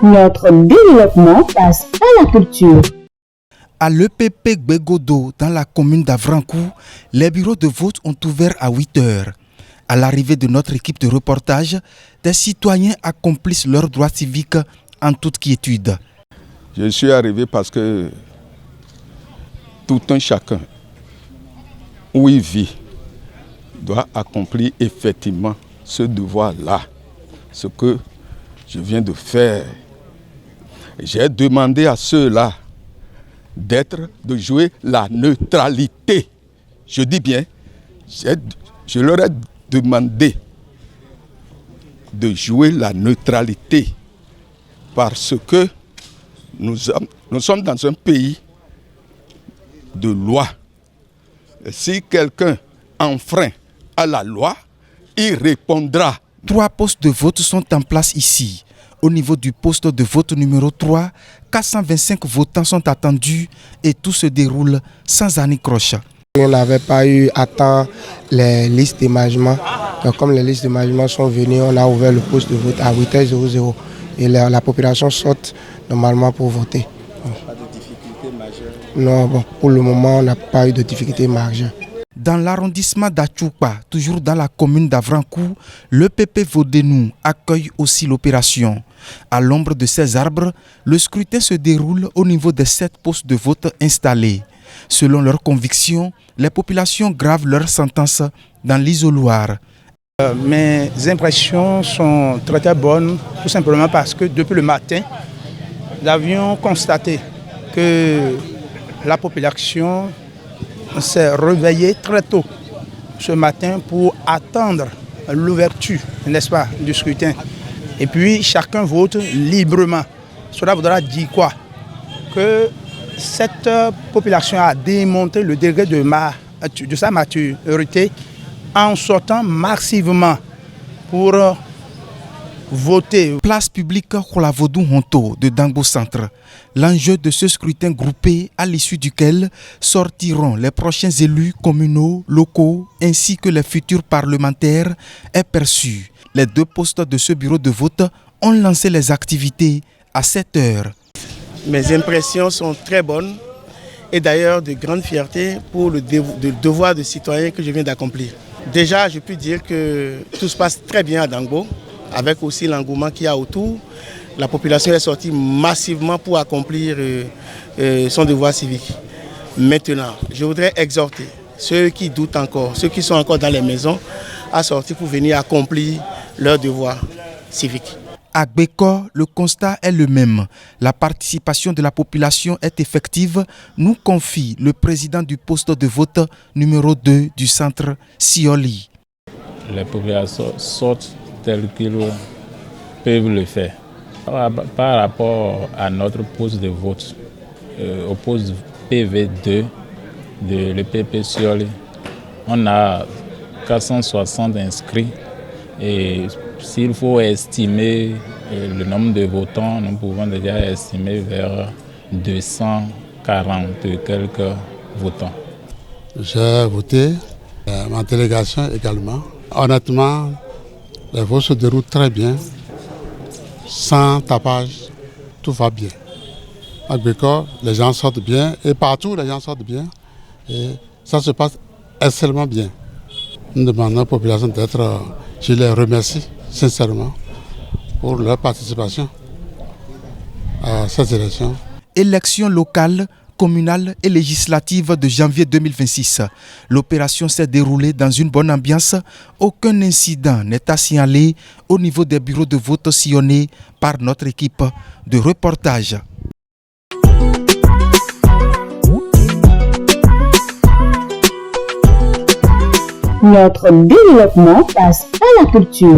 Notre développement passe à la culture. À l'EPP Gbegodo, dans la commune d'Avrankou, les bureaux de vote ont ouvert à 8 heures. À l'arrivée de notre équipe de reportage, des citoyens accomplissent leurs droits civiques en toute quiétude. Je suis arrivé parce que tout un chacun, où il vit, doit accomplir effectivement ce devoir-là, ce que je viens de faire. J'ai demandé à ceux-là de jouer la neutralité. Je dis bien, je leur ai demandé de jouer la neutralité parce que nous sommes dans un pays de loi. Et si quelqu'un enfreint à la loi, il répondra. 3 postes de vote sont en place ici. Au niveau du poste de vote numéro 3, 425 votants sont attendus et tout se déroule sans anicroche. On n'avait pas eu à temps les listes d'émargement. Donc, comme les listes d'émargement sont venues, on a ouvert le poste de vote à 8h00 et la population saute normalement pour voter. Pas de difficulté majeure? Non, bon, pour le moment, on n'a pas eu de difficulté majeure. Dans l'arrondissement d'Achoupa, toujours dans la commune d'Avrankou, l'EPP Vodénou accueille aussi l'opération. À l'ombre de ces arbres, le scrutin se déroule au niveau des 7 postes de vote installés. Selon leurs convictions, les populations gravent leur sentence dans l'isoloir. Mes impressions sont très bonnes, tout simplement parce que depuis le matin, nous avions constaté que la population s'est réveillée très tôt ce matin pour attendre l'ouverture, n'est-ce pas, du scrutin. Et puis chacun vote librement. Cela voudra dire quoi? Que cette population a démontré le degré de sa maturité en sortant massivement pour voter. Place publique Kholavodou Honto de Dangbo Centre. L'enjeu de ce scrutin groupé à l'issue duquel sortiront les prochains élus communaux, locaux ainsi que les futurs parlementaires est perçu. Les 2 postes de ce bureau de vote ont lancé les activités à 7 heures. Mes impressions sont très bonnes et d'ailleurs de grande fierté pour le devoir de citoyen que je viens d'accomplir. Déjà, je peux dire que tout se passe très bien à Dangbo, avec aussi l'engouement qu'il y a autour. La population est sortie massivement pour accomplir son devoir civique. Maintenant, je voudrais exhorter ceux qui doutent encore, ceux qui sont encore dans les maisons, à sortir pour venir accomplir leur devoir civique. À Gbeko, le constat est le même. La participation de la population est effective, nous confie le président du poste de vote numéro 2 du centre Sioli. Les populations sortent telles qu'ils peuvent le faire. Par rapport à notre poste de vote, au poste PV2 de l'EPP Sioli, on a 460 inscrits et s'il faut estimer le nombre de votants, nous pouvons déjà estimer vers 240 quelques votants. J'ai voté, ma délégation également. Honnêtement, les votes se déroulent très bien, sans tapage, tout va bien. À Gbeko, les gens sortent bien et partout les gens sortent bien et ça se passe extrêmement bien. Nous demandons à la population d'être, je les remercie sincèrement pour leur participation à ces élections. Élections locales, communales et législatives de janvier 2026. L'opération s'est déroulée dans une bonne ambiance. Aucun incident n'est à signaler au niveau des bureaux de vote sillonnés par notre équipe de reportage. Notre développement passe à la culture.